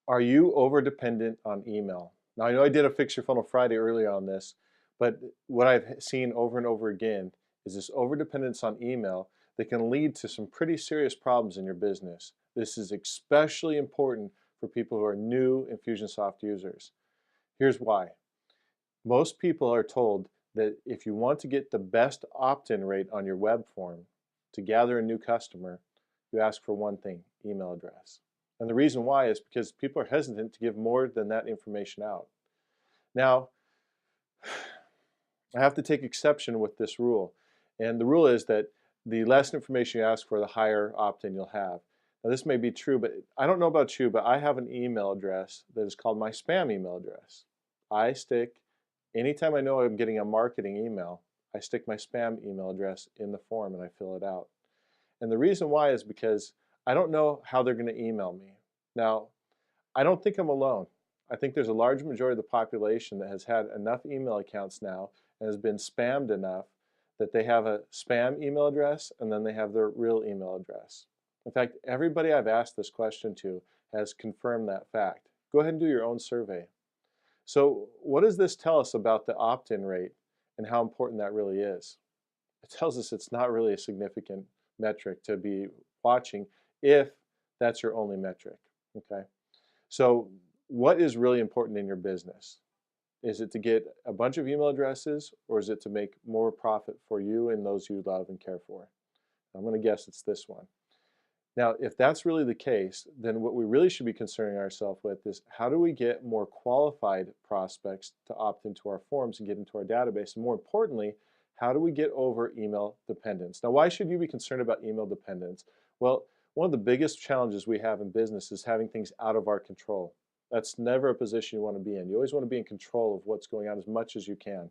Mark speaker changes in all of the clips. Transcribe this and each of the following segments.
Speaker 1: Are you over dependent on email? Now, I know I did a Fix Your Funnel Friday earlier on this, but what I've seen over and over again is this over dependence on email that can lead to some pretty serious problems in your business. This is especially important for people who are new Infusionsoft users. Here's why. Most people are told that if you want to get the best opt-in rate on your web form to gather a new customer, you ask for one thing: email address. And the reason why is because people are hesitant to give more than that information out. Now, I have to take exception with this rule. And the rule is that the less information you ask for, the higher opt-in you'll have. Now, this may be true, but I don't know about you, but I have an email address that is called my spam email address. I stick, anytime I know I'm getting a marketing email, I stick my spam email address in the form and I fill it out. And the reason why is because I don't know how they're going to email me. Now, I don't think I'm alone. I think there's a large majority of the population that has had enough email accounts now and has been spammed enough that they have a spam email address and then they have their real email address. In fact, everybody I've asked this question to has confirmed that fact. Go ahead and do your own survey. So what does this tell us about the opt-in rate and how important that really is? It tells us it's not really a significant metric to be watching if that's your only metric, okay? So what is really important in your business? Is it to get a bunch of email addresses, or is it to make more profit for you and those you love and care for? I'm going to guess it's this one. Now, if that's really the case, then what we really should be concerning ourselves with is how do we get more qualified prospects to opt into our forms and get into our database? And more importantly, how do we get over email dependence? Now, why should you be concerned about email dependence? Well, one of the biggest challenges we have in business is having things out of our control. That's never a position you want to be in. You always want to be in control of what's going on as much as you can.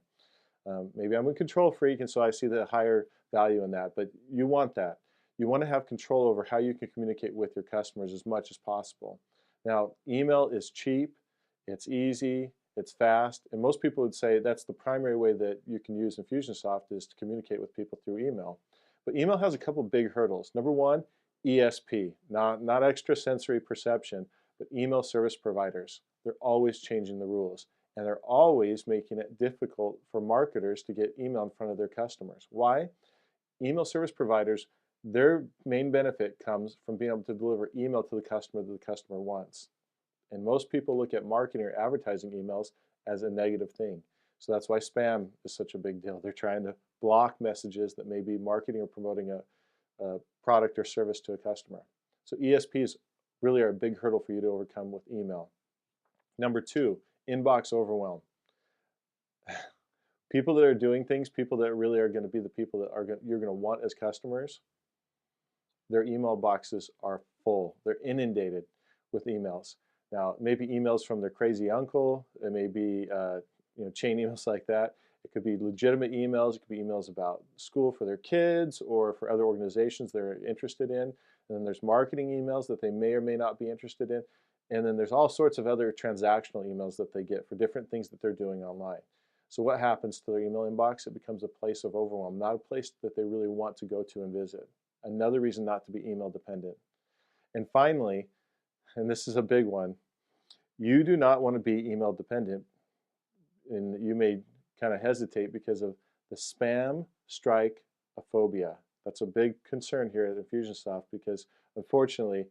Speaker 1: Maybe I'm a control freak, and so I see the higher value in that, but you want that. You want to have control over how you can communicate with your customers as much as possible. Now, email is cheap, it's easy, it's fast, and most people would say that's the primary way that you can use Infusionsoft is to communicate with people through email. But email has a couple big hurdles. Number one, ESP, not extrasensory perception, but email service providers. They're always changing the rules, and they're always making it difficult for marketers to get email in front of their customers. Why? Email service providers, their main benefit comes from being able to deliver email to the customer that the customer wants. And most people look at marketing or advertising emails as a negative thing. So that's why spam is such a big deal. They're trying to block messages that may be marketing or promoting a product or service to a customer. So ESPs really are a big hurdle for you to overcome with email. Number two, inbox overwhelm. People that are doing things, people that really are going to be the people that you're going to want as customers, their email boxes are full. They're inundated with emails. Now, maybe emails from their crazy uncle. It may be chain emails like that. It could be legitimate emails. It could be emails about school for their kids or for other organizations they're interested in. And then there's marketing emails that they may or may not be interested in. And then there's all sorts of other transactional emails that they get for different things that they're doing online. So what happens to their email inbox? It becomes a place of overwhelm, not a place that they really want to go to and visit. Another reason not to be email dependent. And finally, and this is a big one, you do not want to be email dependent. And you may kind of hesitate because of the spam strike phobia. That's a big concern here at Infusionsoft because unfortunately,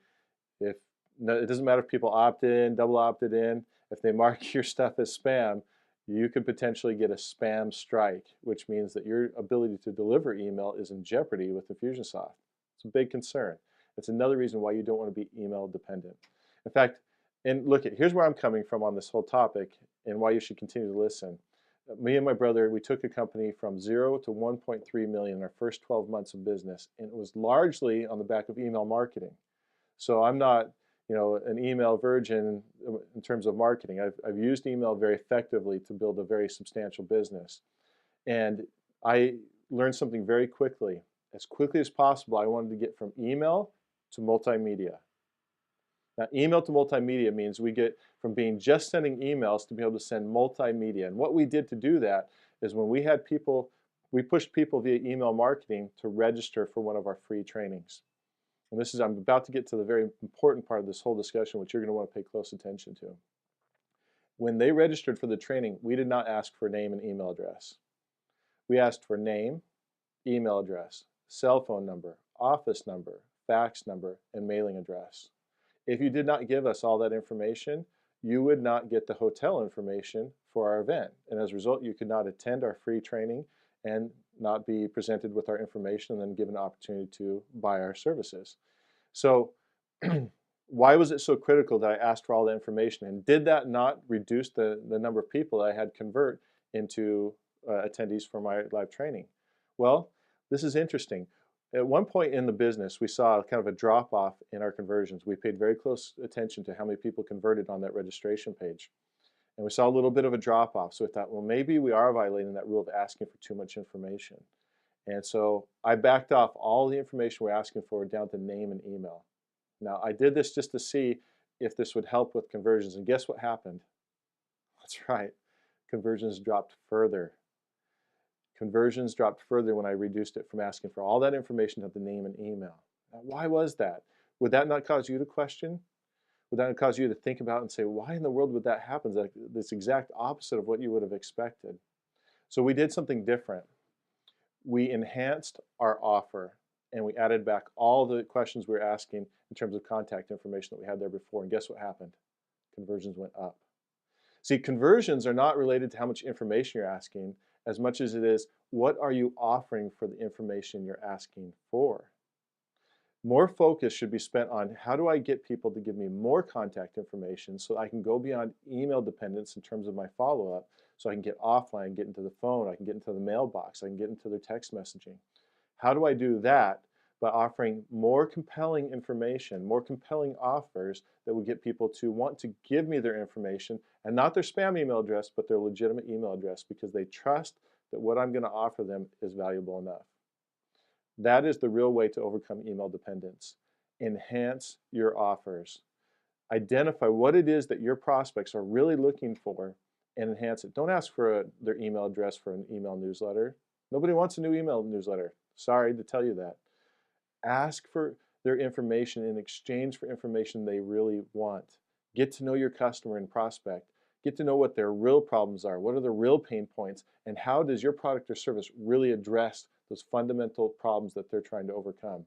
Speaker 1: it doesn't matter if people opt in, double opted in, if they mark your stuff as spam, you could potentially get a spam strike, which means that your ability to deliver email is in jeopardy with Infusionsoft. It's a big concern. It's another reason why you don't want to be email dependent. In fact, and look, here's where I'm coming from on this whole topic and why you should continue to listen. Me and my brother, we took a company from 0 to 1.3 million in our first 12 months of business, and it was largely on the back of email marketing. So I'm not, an email virgin in terms of marketing. I've used email very effectively to build a very substantial business. And I learned something very quickly. As quickly as possible, I wanted to get from email to multimedia. Now, email to multimedia means we get from being just sending emails to be able to send multimedia. And what we did to do that is when we had people, we pushed people via email marketing to register for one of our free trainings. And this is, I'm about to get to the very important part of this whole discussion, which you're going to want to pay close attention to. When they registered for the training, we did not ask for name and email address. We asked for name, email address, cell phone number, office number, fax number, and mailing address. If you did not give us all that information, you would not get the hotel information for our event. And as a result, you could not attend our free training and not be presented with our information and then given an opportunity to buy our services. So why was it so critical that I asked for all the information? And did that not reduce the number of people that I had convert into attendees for my live training? Well, this is interesting. At one point in the business, we saw kind of a drop-off in our conversions. We paid very close attention to how many people converted on that registration page. And we saw a little bit of a drop-off. So we thought, well, maybe we are violating that rule of asking for too much information. And so I backed off all the information we're asking for down to name and email. Now, I did this just to see if this would help with conversions. And guess what happened? That's right. Conversions dropped further. Conversions dropped further when I reduced it from asking for all that information to the name and email. Now, why was that? Would that not cause you to question? Would that not cause you to think about and say, why in the world would that happen? Like this exact opposite of what you would have expected. So we did something different. We enhanced our offer and we added back all the questions we were asking in terms of contact information that we had there before. And guess what happened? Conversions went up. See, conversions are not related to how much information you're asking as much as it is, what are you offering for the information you're asking for? More focus should be spent on how do I get people to give me more contact information so I can go beyond email dependence in terms of my follow-up, so I can get offline, get into the phone, I can get into the mailbox, I can get into their text messaging. How do I do that? By offering more compelling information, more compelling offers that would get people to want to give me their information and not their spam email address, but their legitimate email address because they trust that what I'm going to offer them is valuable enough. That is the real way to overcome email dependence. Enhance your offers. Identify what it is that your prospects are really looking for and enhance it. Don't ask for their email address for an email newsletter. Nobody wants a new email newsletter. Sorry to tell you that. Ask for their information in exchange for information they really want. Get to know your customer and prospect. Get to know what their real problems are. What are the real pain points? And how does your product or service really address those fundamental problems that they're trying to overcome?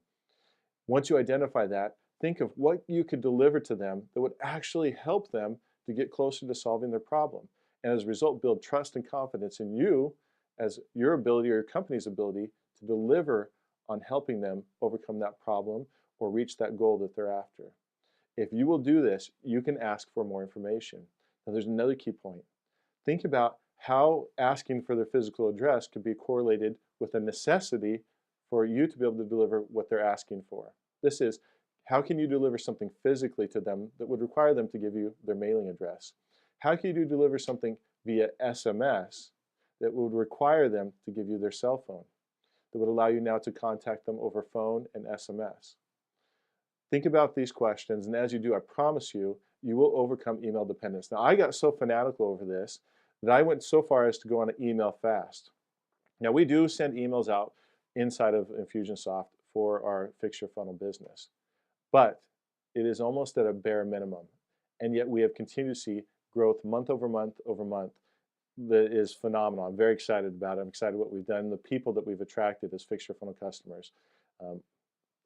Speaker 1: Once you identify that, think of what you could deliver to them that would actually help them to get closer to solving their problem. And as a result, build trust and confidence in you as your ability or your company's ability to deliver on helping them overcome that problem or reach that goal that they're after. If you will do this, you can ask for more information. Now there's another key point. Think about how asking for their physical address could be correlated with a necessity for you to be able to deliver what they're asking for. This is, how can you deliver something physically to them that would require them to give you their mailing address? How can you deliver something via SMS that would require them to give you their cell phone? That would allow you now to contact them over phone and SMS. Think about these questions, and as you do, I promise you, you will overcome email dependence. Now, I got so fanatical over this that I went so far as to go on an email fast. Now, we do send emails out inside of Infusionsoft for our Fix Your Funnel business, but it is almost at a bare minimum, and yet we have continued to see growth month over month over month that is phenomenal. I'm very excited about it. I'm excited what we've done, the people that we've attracted as Fix Your Funnel customers.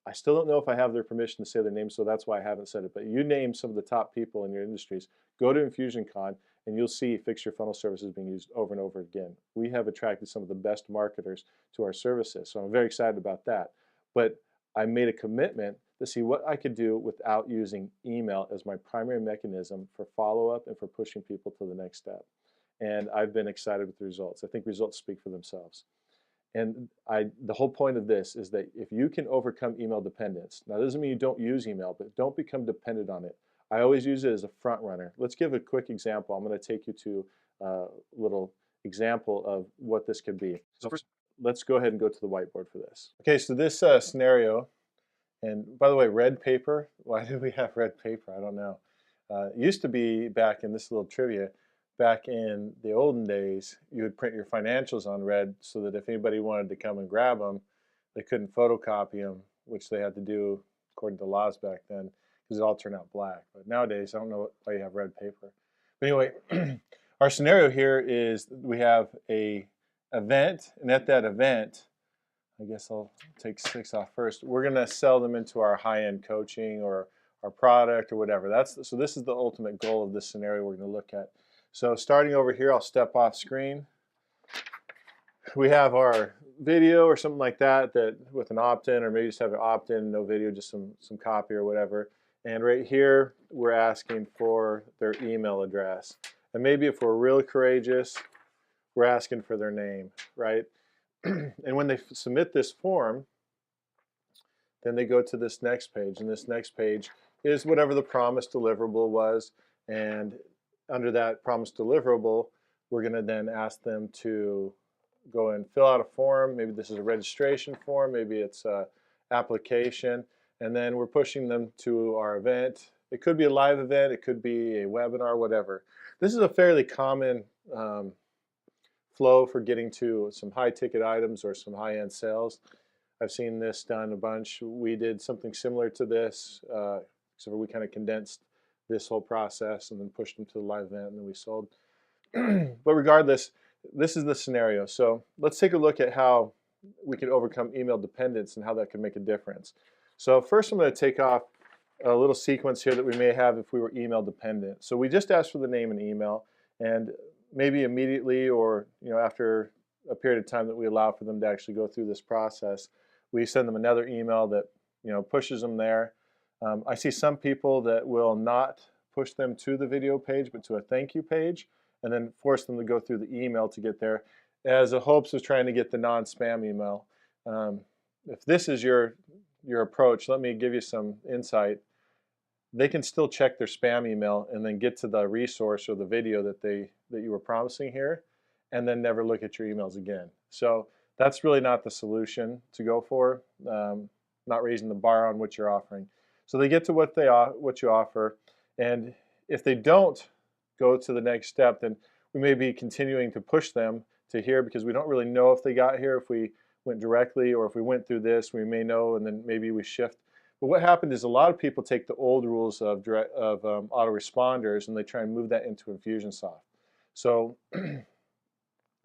Speaker 1: I still don't know if I have their permission to say their names, so that's why I haven't said it. But you name some of the top people in your industries, go to InfusionCon, and you'll see Fix Your Funnel services being used over and over again. We have attracted some of the best marketers to our services, so I'm very excited about that. But I made a commitment to see what I could do without using email as my primary mechanism for follow-up and for pushing people to the next step. And I've been excited with the results. I think results speak for themselves. And the whole point of this is that if you can overcome email dependence, now that doesn't mean you don't use email, but don't become dependent on it. I always use it as a front runner. Let's give a quick example. I'm going to take you to a little example of what this could be. So first, let's go ahead and go to the whiteboard for this. Okay, so this scenario, and by the way, red paper, why do we have red paper? I don't know. It used to be back in this little trivia, back in the olden days, you would print your financials on red so that if anybody wanted to come and grab them, they couldn't photocopy them, which they had to do according to laws back then, because it all turned out black. But nowadays, I don't know why you have red paper. But anyway, our scenario here is we have a event, and at that event, I guess I'll take 6 off first. We're going to sell them into our high-end coaching or our product or whatever. So this is the ultimate goal of this scenario we're going to look at. So starting over here, I'll step off screen. We have our video or something like that with an opt-in, or maybe just have an opt-in, no video, just some copy or whatever. And right here, we're asking for their email address. And maybe if we're really courageous, we're asking for their name, right? And when they submit this form, then they go to this next page, and this next page is whatever the promised deliverable was, and under that promised deliverable, we're going to then ask them to go and fill out a form. Maybe this is a registration form, maybe it's an application, and then we're pushing them to our event. It could be a live event, it could be a webinar, whatever. This is a fairly common flow for getting to some high ticket items or some high-end sales. I've seen this done a bunch. We did something similar to this, except for we kind of condensed this whole process and then pushed them to the live event, and then we sold. But regardless, this is the scenario. So let's take a look at how we can overcome email dependence and how that can make a difference. So first I'm going to take off a little sequence here that we may have if we were email dependent. So we just asked for the name and email, and maybe immediately or after a period of time that we allow for them to actually go through this process, we send them another email that pushes them there. I see some people that will not push them to the video page but to a thank you page, and then force them to go through the email to get there, as a hopes of trying to get the non-spam email. If this is your approach, let me give you some insight. They can still check their spam email and then get to the resource or the video that you were promising here, and then never look at your emails again. So that's really not the solution to go for, not raising the bar on what you're offering. So they get to what you offer, and if they don't go to the next step, then we may be continuing to push them to here, because we don't really know if they got here, if we went directly, or if we went through this, we may know, and then maybe we shift. But what happened is a lot of people take the old rules of autoresponders and they try and move that into Infusionsoft. So the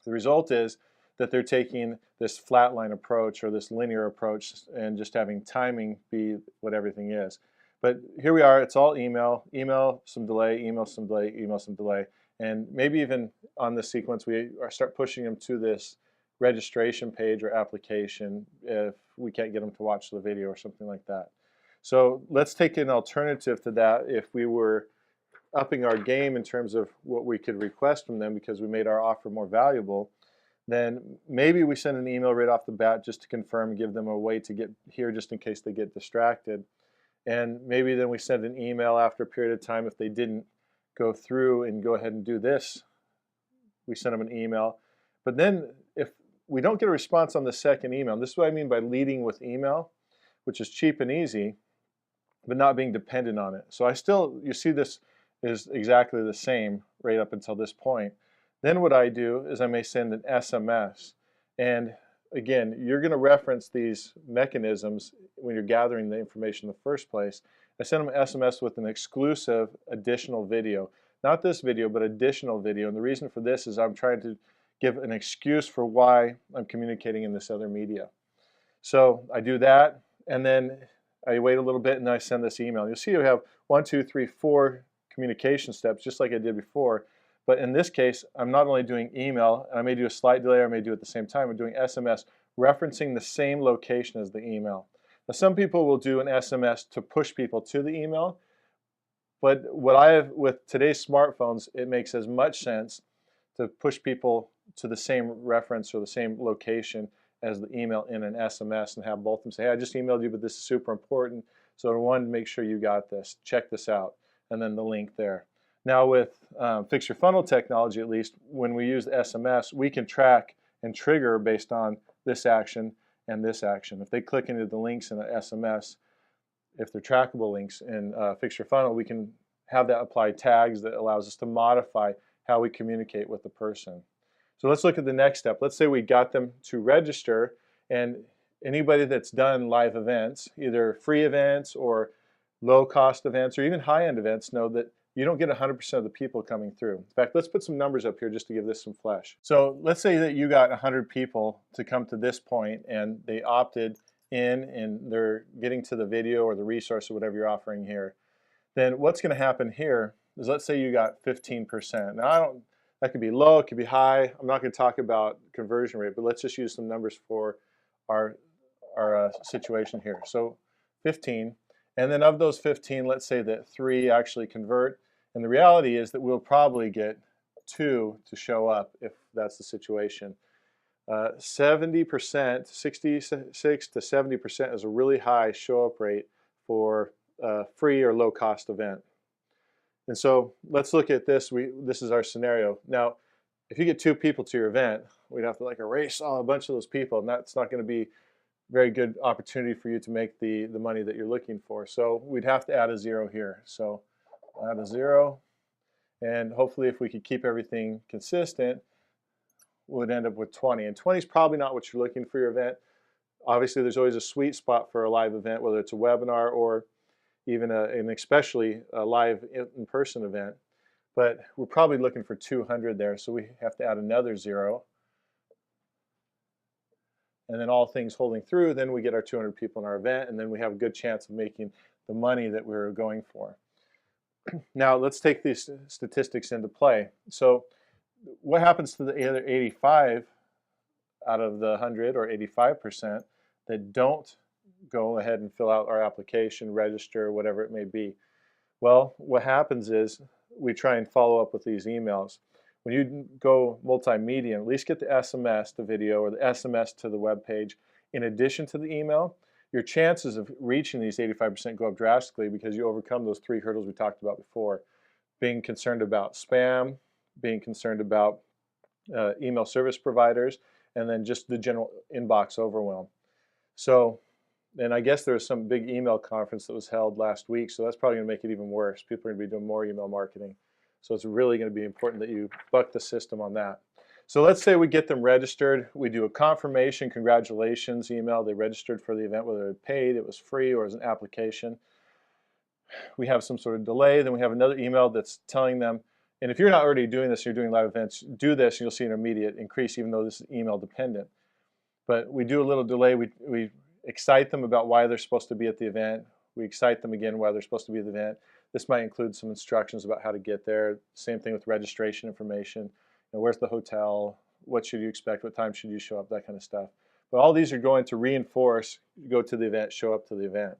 Speaker 1: result is that they're taking this flatline approach or this linear approach and just having timing be what everything is. But here we are, it's all email, some delay, email, some delay, email, some delay. And maybe even on this sequence, we start pushing them to this registration page or application if we can't get them to watch the video or something like that. So let's take an alternative to that. If we were upping our game in terms of what we could request from them because we made our offer more valuable, then maybe we send an email right off the bat just to confirm, give them a way to get here just in case they get distracted. And maybe then we send an email after a period of time if they didn't go through and go ahead and do this. We send them an email. But then if we don't get a response on the second email, and this is what I mean by leading with email, which is cheap and easy, but not being dependent on it. So you see this is exactly the same right up until this point. Then what I do is I may send an SMS. And again, you're going to reference these mechanisms when you're gathering the information in the first place. I send them an SMS with an exclusive additional video. Not this video, but additional video. And the reason for this is I'm trying to give an excuse for why I'm communicating in this other media. So I do that, and then I wait a little bit, and then I send this email. You'll see you have 1, 2, 3, 4 communication steps, just like I did before. But in this case, I'm not only doing email, and I may do a slight delay, or I may do it at the same time. I'm doing SMS, referencing the same location as the email. Now, some people will do an SMS to push people to the email, but with today's smartphones, it makes as much sense to push people to the same reference or the same location as the email in an SMS and have both of them say, hey, I just emailed you, but this is super important. So I wanted to make sure you got this. Check this out. And then the link there. Now with Fix Your Funnel technology, at least, when we use SMS, we can track and trigger based on this action and this action. If they click into the links in an SMS, if they're trackable links in Fix Your Funnel, we can have that apply tags that allows us to modify how we communicate with the person. So let's look at the next step. Let's say we got them to register, and Anybody that's done live events, either free events or low-cost events or even high-end events, know that you don't get 100% of the people coming through. In fact, let's put some numbers up here just to give this some flesh. So let's say that you got 100 people to come to this point and they opted in and they're getting to the video or the resource or whatever you're offering here. Then what's going to happen here is, let's say you got 15%. Now, that could be low, it could be high. I'm not going to talk about conversion rate, but let's just use some numbers for our situation here. So 15, and then of those 15, let's say that 3 actually convert, and the reality is that we'll probably get 2 to show up if that's the situation. 70%, 66 to 70% is a really high show-up rate for a free or low-cost event. And so let's look at this. This is our scenario. Now, if you get 2 people to your event, we'd have to like erase a bunch of those people, and that's not going to be very good opportunity for you to make the money that you're looking for. So we'd have to add a 0 here. So add a 0, and hopefully if we could keep everything consistent, we'd end up with 20. And 20 is probably not what you're looking for your event. Obviously, there's always a sweet spot for a live event, whether it's a webinar or even and especially a live in-person event. But we're probably looking for 200 there, so we have to add another 0. And then all things holding through, then we get our 200 people in our event, and then we have a good chance of making the money that we're going for. Now let's take these statistics into play. So what happens to the other 85 out of the 100, or 85%, that don't go ahead and fill out our application, register, whatever it may be? Well, what happens is we try and follow up with these emails. When you go multimedia, at least get the SMS to video or the SMS to the web page in addition to the email, your chances of reaching these 85% go up drastically, because you overcome those 3 hurdles we talked about before. Being concerned about spam, being concerned about email service providers, and then just the general inbox overwhelm. So, and I guess there was some big email conference that was held last week, so that's probably going to make it even worse. People are going to be doing more email marketing. So it's really going to be important that you buck the system on that. So let's say we get them registered. We do a confirmation, congratulations email. They registered for the event, whether it paid, it was free, or as an application. We have some sort of delay. Then we have another email that's telling them, and if you're not already doing this, you're doing live events, do this and you'll see an immediate increase, even though this is email dependent. But we do a little delay. We excite them about why they're supposed to be at the event. We excite them again why they're supposed to be at the event. This might include some instructions about how to get there. Same thing with registration information. You know, where's the hotel? What should you expect? What time should you show up? That kind of stuff. But all these are going to reinforce, go to the event, show up to the event.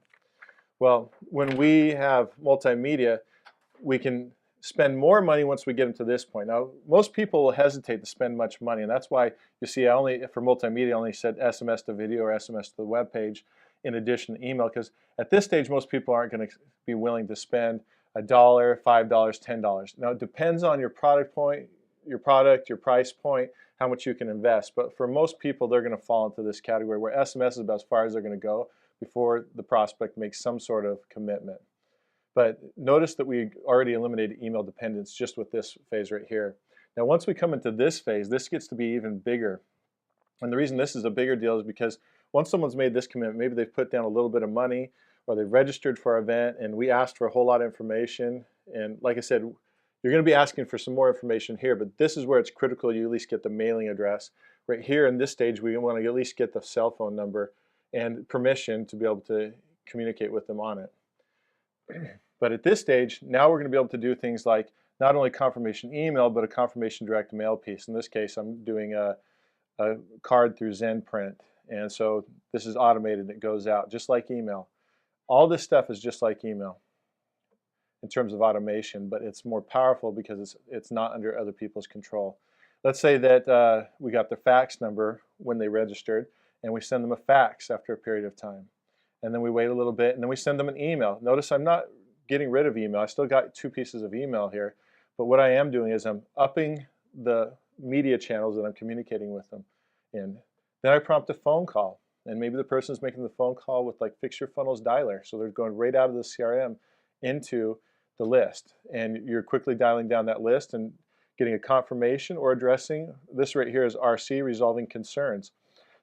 Speaker 1: Well, when we have multimedia, we can spend more money once we get them to this point. Now, most people will hesitate to spend much money, and that's why you see for multimedia, I only said SMS to video or SMS to the web page in addition to email, because at this stage, most people aren't going to be willing to spend $1, $5, $10. Now, it depends on your product, your price point, how much you can invest. But for most people, they're going to fall into this category where SMS is about as far as they're going to go before the prospect makes some sort of commitment. But notice that we already eliminated email dependence just with this phase right here. Now, once we come into this phase, this gets to be even bigger. And the reason this is a bigger deal is because once someone's made this commitment, maybe they've put down a little bit of money, or they've registered for our event, and we asked for a whole lot of information. And like I said, you're going to be asking for some more information here, but this is where it's critical you at least get the mailing address. Right here in this stage, we want to at least get the cell phone number and permission to be able to communicate with them on it. But at this stage, now we're going to be able to do things like not only confirmation email, but a confirmation direct mail piece. In this case, I'm doing a card through ZenPrint. And so this is automated. It goes out just like email. All this stuff is just like email in terms of automation, but it's more powerful because it's not under other people's control. Let's say that we got their fax number when they registered, and we send them a fax after a period of time. And then we wait a little bit, and then we send them an email. Notice I'm not getting rid of email. I still got 2 pieces of email here, but what I am doing is I'm upping the media channels that I'm communicating with them in. Then I prompt a phone call, and maybe the person's making the phone call with like Fix Your Funnels dialer, so they're going right out of the CRM into the list, and you're quickly dialing down that list and getting a confirmation or addressing. This right here is RC, resolving concerns.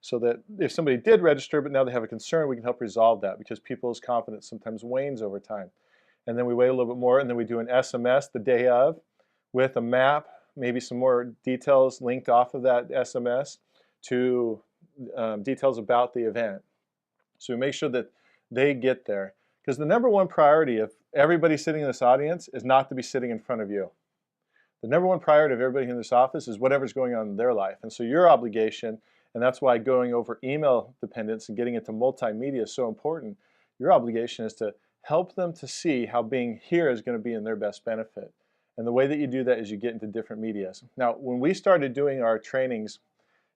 Speaker 1: so that if somebody did register but now they have a concern, we can help resolve that, because people's confidence sometimes wanes over time. And then we wait a little bit more, and then we do an SMS the day of with a map, maybe some more details linked off of that SMS to details about the event. So we make sure that they get there. Because the number one priority of everybody sitting in this audience is not to be sitting in front of you. The number one priority of everybody in this office is whatever's going on in their life. And so your obligation, and that's why going over email dependence and getting into multimedia is so important, your obligation is to help them to see how being here is going to be in their best benefit. And the way that you do that is you get into different medias. Now, when we started doing our trainings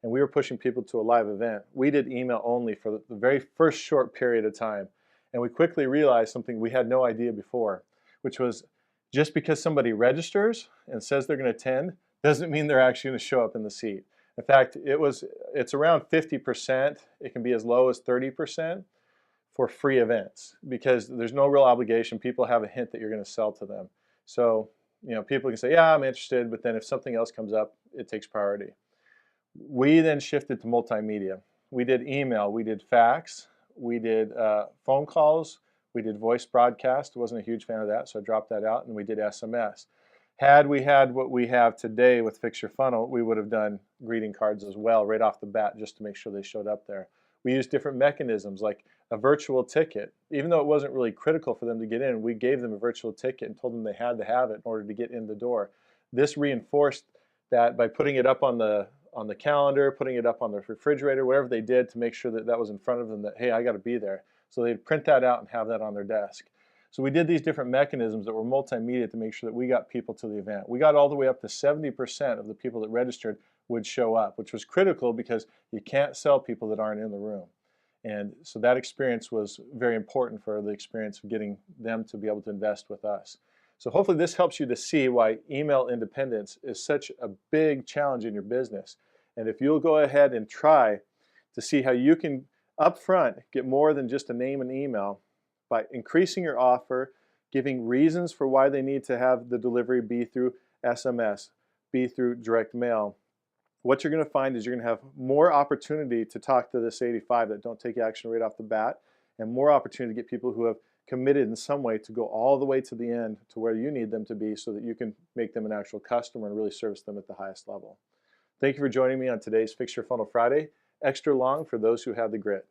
Speaker 1: and we were pushing people to a live event, we did email only for the very first short period of time. And we quickly realized something we had no idea before, which was just because somebody registers and says they're going to attend doesn't mean they're actually going to show up in the seat. In fact, it's around 50%. It can be as low as 30% for free events, because there's no real obligation. People have a hint that you're going to sell to them. So, people can say, yeah, I'm interested, but then if something else comes up, it takes priority. We then shifted to multimedia. We did email, we did fax, we did phone calls, we did voice broadcast. Wasn't a huge fan of that, so I dropped that out, and we did SMS. Had we had what we have today with Fix Your Funnel, we would have done greeting cards as well right off the bat, just to make sure they showed up there. We used different mechanisms like a virtual ticket. Even though it wasn't really critical for them to get in, we gave them a virtual ticket and told them they had to have it in order to get in the door. This reinforced that by putting it up on the calendar, putting it up on the refrigerator, whatever they did to make sure that that was in front of them, that, hey, I got to be there. So they'd print that out and have that on their desk. So we did these different mechanisms that were multimedia to make sure that we got people to the event. We got all the way up to 70% of the people that registered would show up, which was critical because you can't sell people that aren't in the room. And so that experience was very important for the experience of getting them to be able to invest with us. So hopefully this helps you to see why email independence is such a big challenge in your business. And if you'll go ahead and try to see how you can upfront get more than just a name and email by increasing your offer, giving reasons for why they need to have the delivery be through SMS, be through direct mail, what you're going to find is you're going to have more opportunity to talk to this 85 that don't take action right off the bat, and more opportunity to get people who have committed in some way to go all the way to the end to where you need them to be so that you can make them an actual customer and really service them at the highest level. Thank you for joining me on today's Fix Your Funnel Friday. Extra long for those who have the grit.